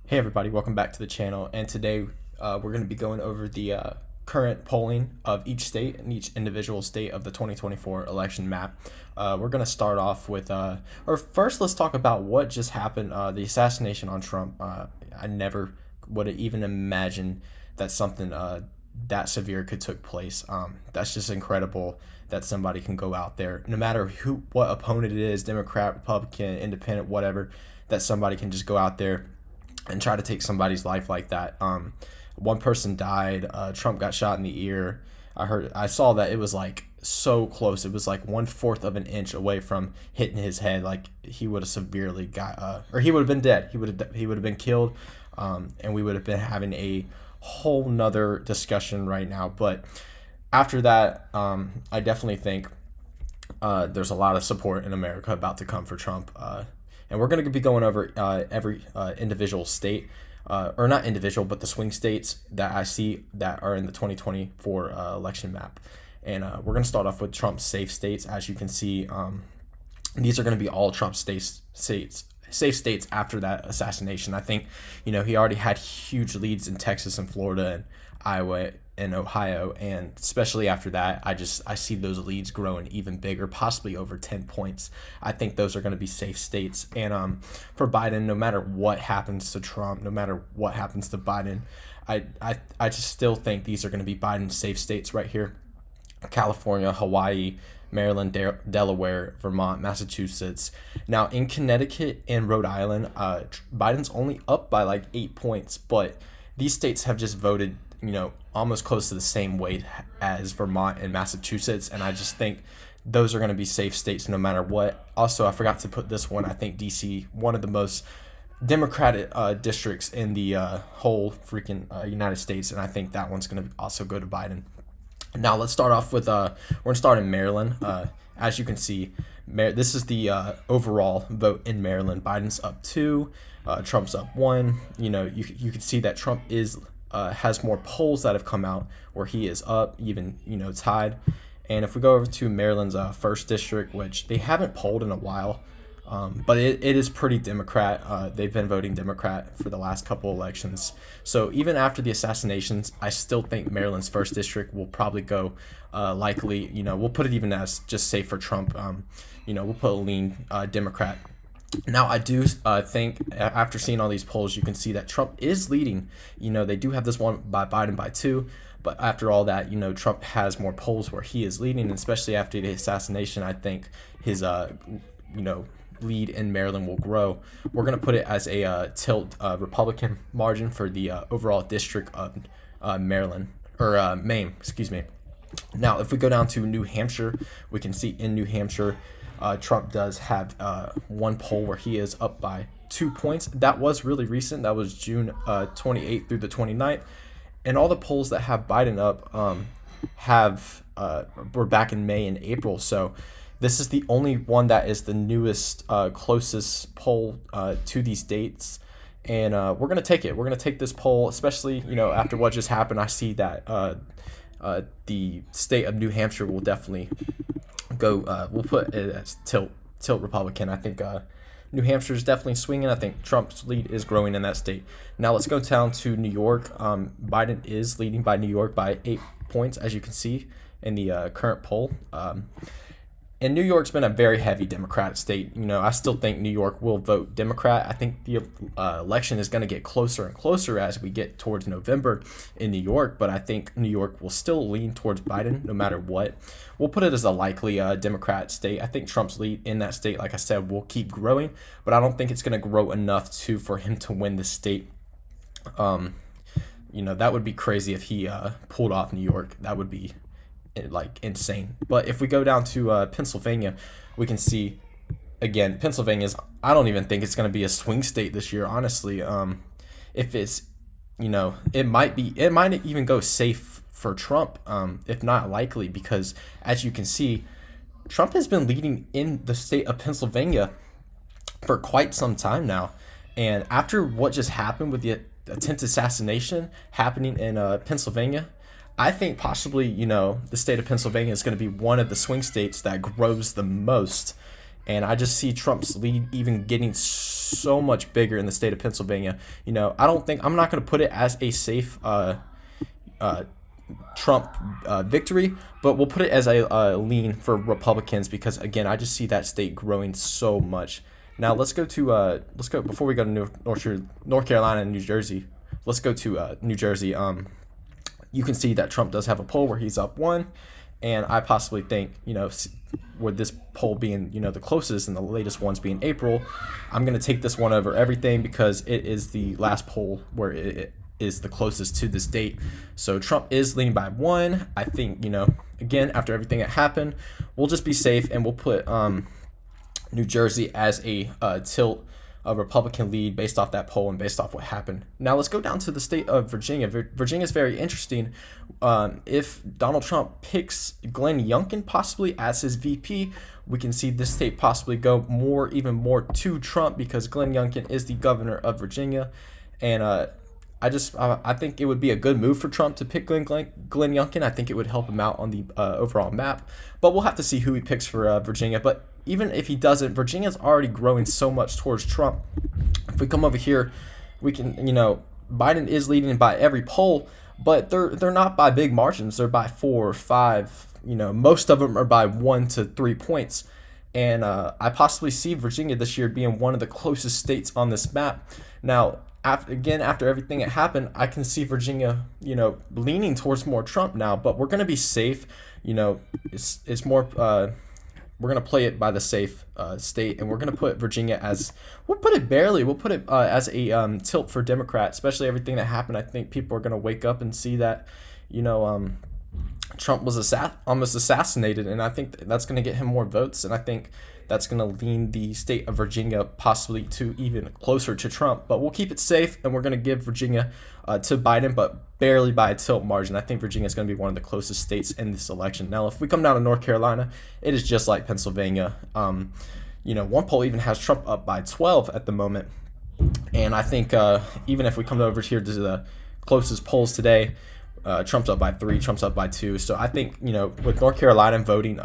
Hey everybody, welcome back to the channel. And today we're going to be going over the current polling of each state and each individual state of the 2024 election map. We're going to start off with, or first let's talk about what just happened, the assassination on Trump. I never would have even imagined that something that severe could took place. That's just incredible that somebody can go out there, no matter what opponent it is, Democrat, Republican, Independent, whatever, that somebody can just go out there and try to take somebody's life like that. One person died. Trump got shot in the ear. I saw that it was like so close. It was like 1/4 of an inch away from hitting his head. Like he would have severely got, or he would have been dead. He would have been killed, and we would have been having a whole nother discussion right now. But after that, I definitely think there's a lot of support in America about to come for Trump. And we're going to be going over every individual state, or not individual, but the swing states that I see that are in the 2024 election map. And we're going to start off with Trump's safe states. As you can see, these are going to be all Trump safe states after that assassination. I think, he already had huge leads in Texas and Florida and Iowa and Ohio, and especially after that, I see those leads growing even bigger, possibly over 10 points. I think those are going to be safe states. And for Biden, no matter what happens to Trump, no matter what happens to Biden, I just still think these are going to be Biden safe states right here. California, Hawaii, Maryland, Delaware, Vermont, Massachusetts. Now in Connecticut and Rhode Island, Biden's only up by like 8 points, but these states have just voted, almost close to the same weight as Vermont and Massachusetts, and I just think those are going to be safe states no matter what. Also, I forgot to put this one. I think DC, one of the most Democratic districts in the whole freaking United States, and I think that one's going to also go to Biden. Now let's start off with we're gonna start in Maryland. As you can see, this is the overall vote in Maryland. Biden's up 2, Trump's up 1. You can see that Trump has more polls that have come out where he is up, even tied. And if we go over to Maryland's first district, which they haven't polled in a while, but it is pretty Democrat. They've been voting Democrat for the last couple elections. So even after the assassinations, I still think Maryland's first district will probably go likely. We'll put it even as just safe for Trump. We'll put a lean Democrat. Now, I do think after seeing all these polls, you can see that Trump is leading. They do have this one by Biden by 2. But after all that, Trump has more polls where he is leading, and especially after the assassination, I think his, lead in Maryland will grow. We're going to put it as a tilt Republican margin for the overall district of Maryland, or Maine, excuse me. Now, if we go down to New Hampshire, we can see in New Hampshire, Trump does have one poll where he is up by 2 points. That was really recent. That was June 28th through the 29th. And all the polls that have Biden up were back in May and April. So this is the only one that is the newest, closest poll to these dates. And we're going to take it. We're going to take this poll, especially, after what just happened. I see that the state of New Hampshire will definitely go, we'll put it as tilt Republican. I think New Hampshire is definitely swinging. I think Trump's lead is growing in that state. Now let's go down to New York. Biden is leading by New York by 8 points, as you can see in the current poll. And New York's been a very heavy Democratic state. I still think New York will vote Democrat. I think the election is going to get closer and closer as we get towards November in New York. But I think New York will still lean towards Biden no matter what. We'll put it as a likely Democrat state. I think Trump's lead in that state, like I said, will keep growing. But I don't think it's going to grow enough for him to win the state. That would be crazy if he pulled off New York. That would be like insane. But if we go down to Pennsylvania, we can see again Pennsylvania's, I don't even think it's going to be a swing state this year, honestly. If it's it might even go safe for Trump, if not likely, because as you can see, Trump has been leading in the state of Pennsylvania for quite some time now. And after what just happened with the attempted assassination happening in Pennsylvania, I think possibly, the state of Pennsylvania is going to be one of the swing states that grows the most And I just see Trump's lead even getting so much bigger in the state of Pennsylvania. I'm not going to put it as a safe uh, Trump victory, but we'll put it as a lean for Republicans because again, I just see that state growing so much. Now let's go before we go to North Carolina and New Jersey. Let's go to New Jersey. You can see that Trump does have a poll where he's up one, and I possibly think with this poll being the closest and the latest ones being April, I'm gonna take this one over everything because it is the last poll where it is the closest to this date. So Trump is leading by one. I think again, after everything that happened, we'll just be safe and we'll put New Jersey as a tilt, a Republican lead based off that poll and based off what happened. Now let's go down to the state of Virginia. Virginia is very interesting. If Donald Trump picks Glenn Youngkin possibly as his VP, we can see this state possibly go even more to Trump because Glenn Youngkin is the governor of Virginia, and I think it would be a good move for Trump to pick Glenn Youngkin. I think it would help him out on the overall map, but we'll have to see who he picks for Virginia. But even if he doesn't, Virginia's already growing so much towards Trump. If we come over here, we can, Biden is leading by every poll, but they're not by big margins. They're by 4 or 5. Most of them are by 1 to 3 points. And I possibly see Virginia this year being one of the closest states on this map. Now, after everything that happened, I can see Virginia, leaning towards more Trump now. But we're gonna be safe. It's more. We're gonna play it by the safe state, and we're gonna put Virginia as we'll put it as a tilt for Democrat, especially everything that happened. I think people are gonna wake up and see that, Trump was almost assassinated, and I think that's gonna get him more votes, and I think that's gonna lean the state of Virginia possibly to even closer to Trump. But we'll keep it safe, and we're gonna give Virginia to Biden, but barely by a tilt margin. I think Virginia is going to be one of the closest states in this election. Now, if we come down to North Carolina, it is just like Pennsylvania. One poll even has Trump up by 12 at the moment. And I think even if we come over here to the closest polls today, Trump's up by 3, Trump's up by 2. So I think, with North Carolina voting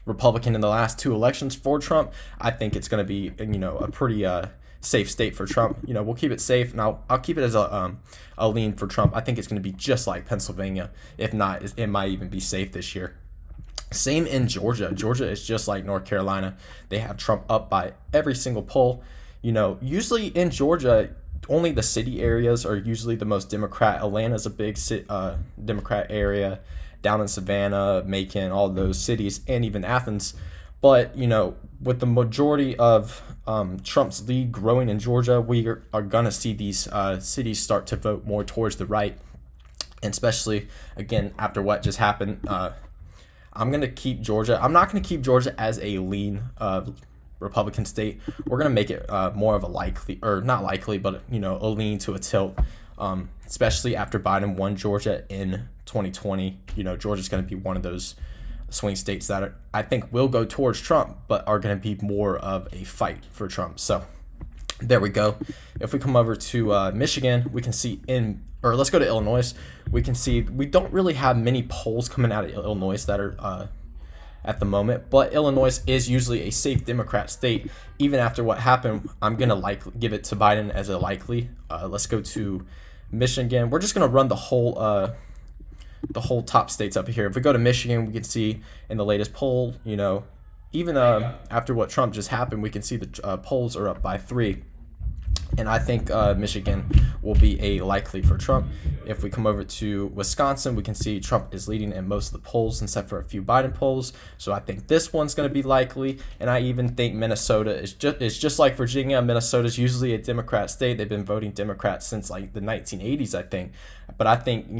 Republican in the last 2 elections for Trump, I think it's going to be, a pretty safe state for Trump. We'll keep it safe, and I'll keep it as a lean for Trump. I think it's going to be just like Pennsylvania. If not, it might even be safe this year. Same in Georgia. Georgia is just like North Carolina. They have Trump up by every single poll. Usually in Georgia, only the city areas are usually the most Democrat. Atlanta's a big Democrat area. Down in Savannah, Macon, all those cities, and even Athens. But, with the majority of Trump's lead growing in Georgia, we are going to see these cities start to vote more towards the right. And especially, again, after what just happened, I'm going to keep Georgia. I'm not going to keep Georgia as a lean Republican state. We're going to make it more of a likely, or not likely, but, a lean to a tilt. Especially after Biden won Georgia in 2020. Georgia's going to be one of those swing states that I think will go towards Trump, but are going to be more of a fight for Trump. So there we go. If we come over to Michigan, we can see let's go to Illinois. We can see we don't really have many polls coming out of Illinois that are at the moment, but Illinois is usually a safe Democrat state. Even after what happened, I'm going to give it to Biden as a likely. Let's go to Michigan. We're just going to run the whole top states up here. If we go to Michigan, we can see in the latest poll, even after what Trump just happened, we can see the polls are up by 3. And I think Michigan will be a likely for Trump. If we come over to Wisconsin, we can see Trump is leading in most of the polls except for a few Biden polls. So I think this one's going to be likely. And I even think Minnesota is just like Virginia. Minnesota is usually a Democrat state. They've been voting Democrat since like the 1980s, I think. But I think,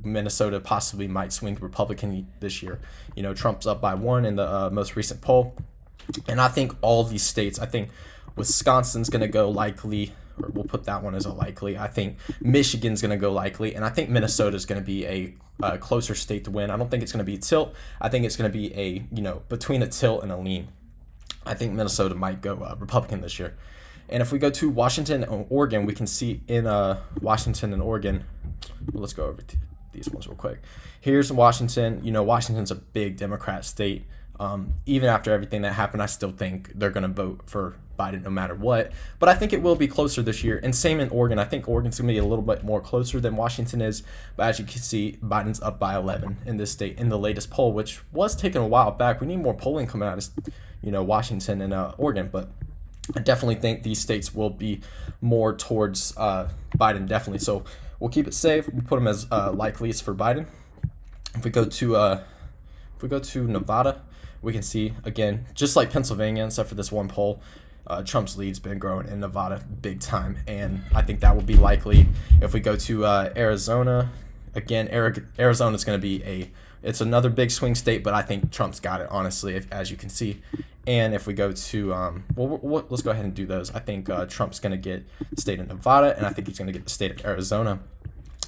Minnesota possibly might swing Republican this year. Trump's up by 1 in the most recent poll. And I think all these states, I think Wisconsin's going to go likely, or we'll put that one as a likely. I think Michigan's going to go likely, and I think Minnesota's going to be a closer state to win. I don't think it's going to be a tilt. I think it's going to be a, between a tilt and a lean. I think Minnesota might go Republican this year. And if we go to Washington and Oregon, we can see in Washington and Oregon, let's go over to these ones real quick. Here's Washington. Washington's a big Democrat state. Even after everything that happened, I still think they're going to vote for Biden no matter what. But I think it will be closer this year. And same in Oregon. I think Oregon's going to be a little bit more closer than Washington is. But as you can see, Biden's up by 11 in this state in the latest poll, which was taken a while back. We need more polling coming out of, Washington and Oregon. But I definitely think these states will be more towards Biden, definitely. So we'll keep it safe. We put them as likeliest for Biden. If we go to Nevada, we can see, again, just like Pennsylvania, except for this one poll, Trump's lead's been growing in Nevada big time, and I think that will be likely. If we go to Arizona, again, Arizona's going to be it's another big swing state, but I think Trump's got it, honestly, as you can see. And if we go to, let's go ahead and do those. I think Trump's going to get the state of Nevada, and I think he's going to get the state of Arizona.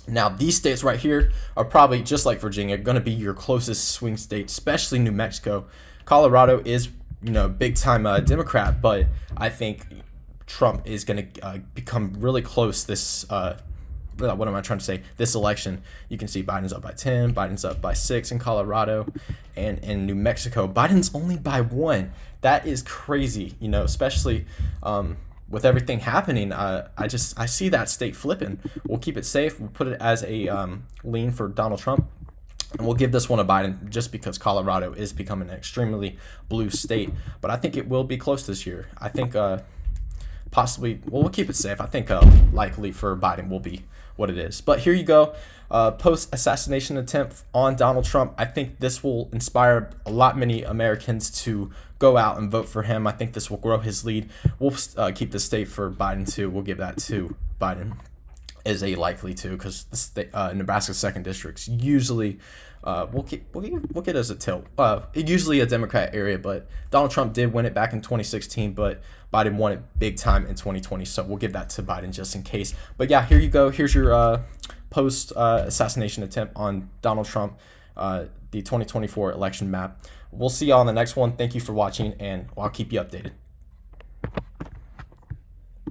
Now, these states right here are probably, just like Virginia, going to be your closest swing state, especially New Mexico. Colorado is, big time Democrat, but I think Trump is going to become really close this, what am I trying to say? This election. You can see Biden's up by 10, Biden's up by 6 in Colorado, and in New Mexico, Biden's only by 1. That is crazy, especially with everything happening. I see that state flipping. We'll keep it safe. We'll put it as a lean for Donald Trump. And we'll give this one to Biden just because Colorado is becoming an extremely blue state. But I think it will be close this year. I think possibly, we'll keep it safe. I think likely for Biden will be what it is. But here you go. Post-assassination attempt on Donald Trump. I think this will inspire many Americans to go out and vote for him. I think this will grow his lead. We'll keep the state for Biden too. We'll give that to Biden as a likely to, because Nebraska's 2nd district's usually we'll get as a tilt. Usually a Democrat area, but Donald Trump did win it back in 2016, but Biden won it big time in 2020. So we'll give that to Biden just in case. But yeah, here you go. Here's your post assassination attempt on Donald Trump, the 2024 election map. We'll see y'all on the next one. Thank you for watching, and I'll keep you updated.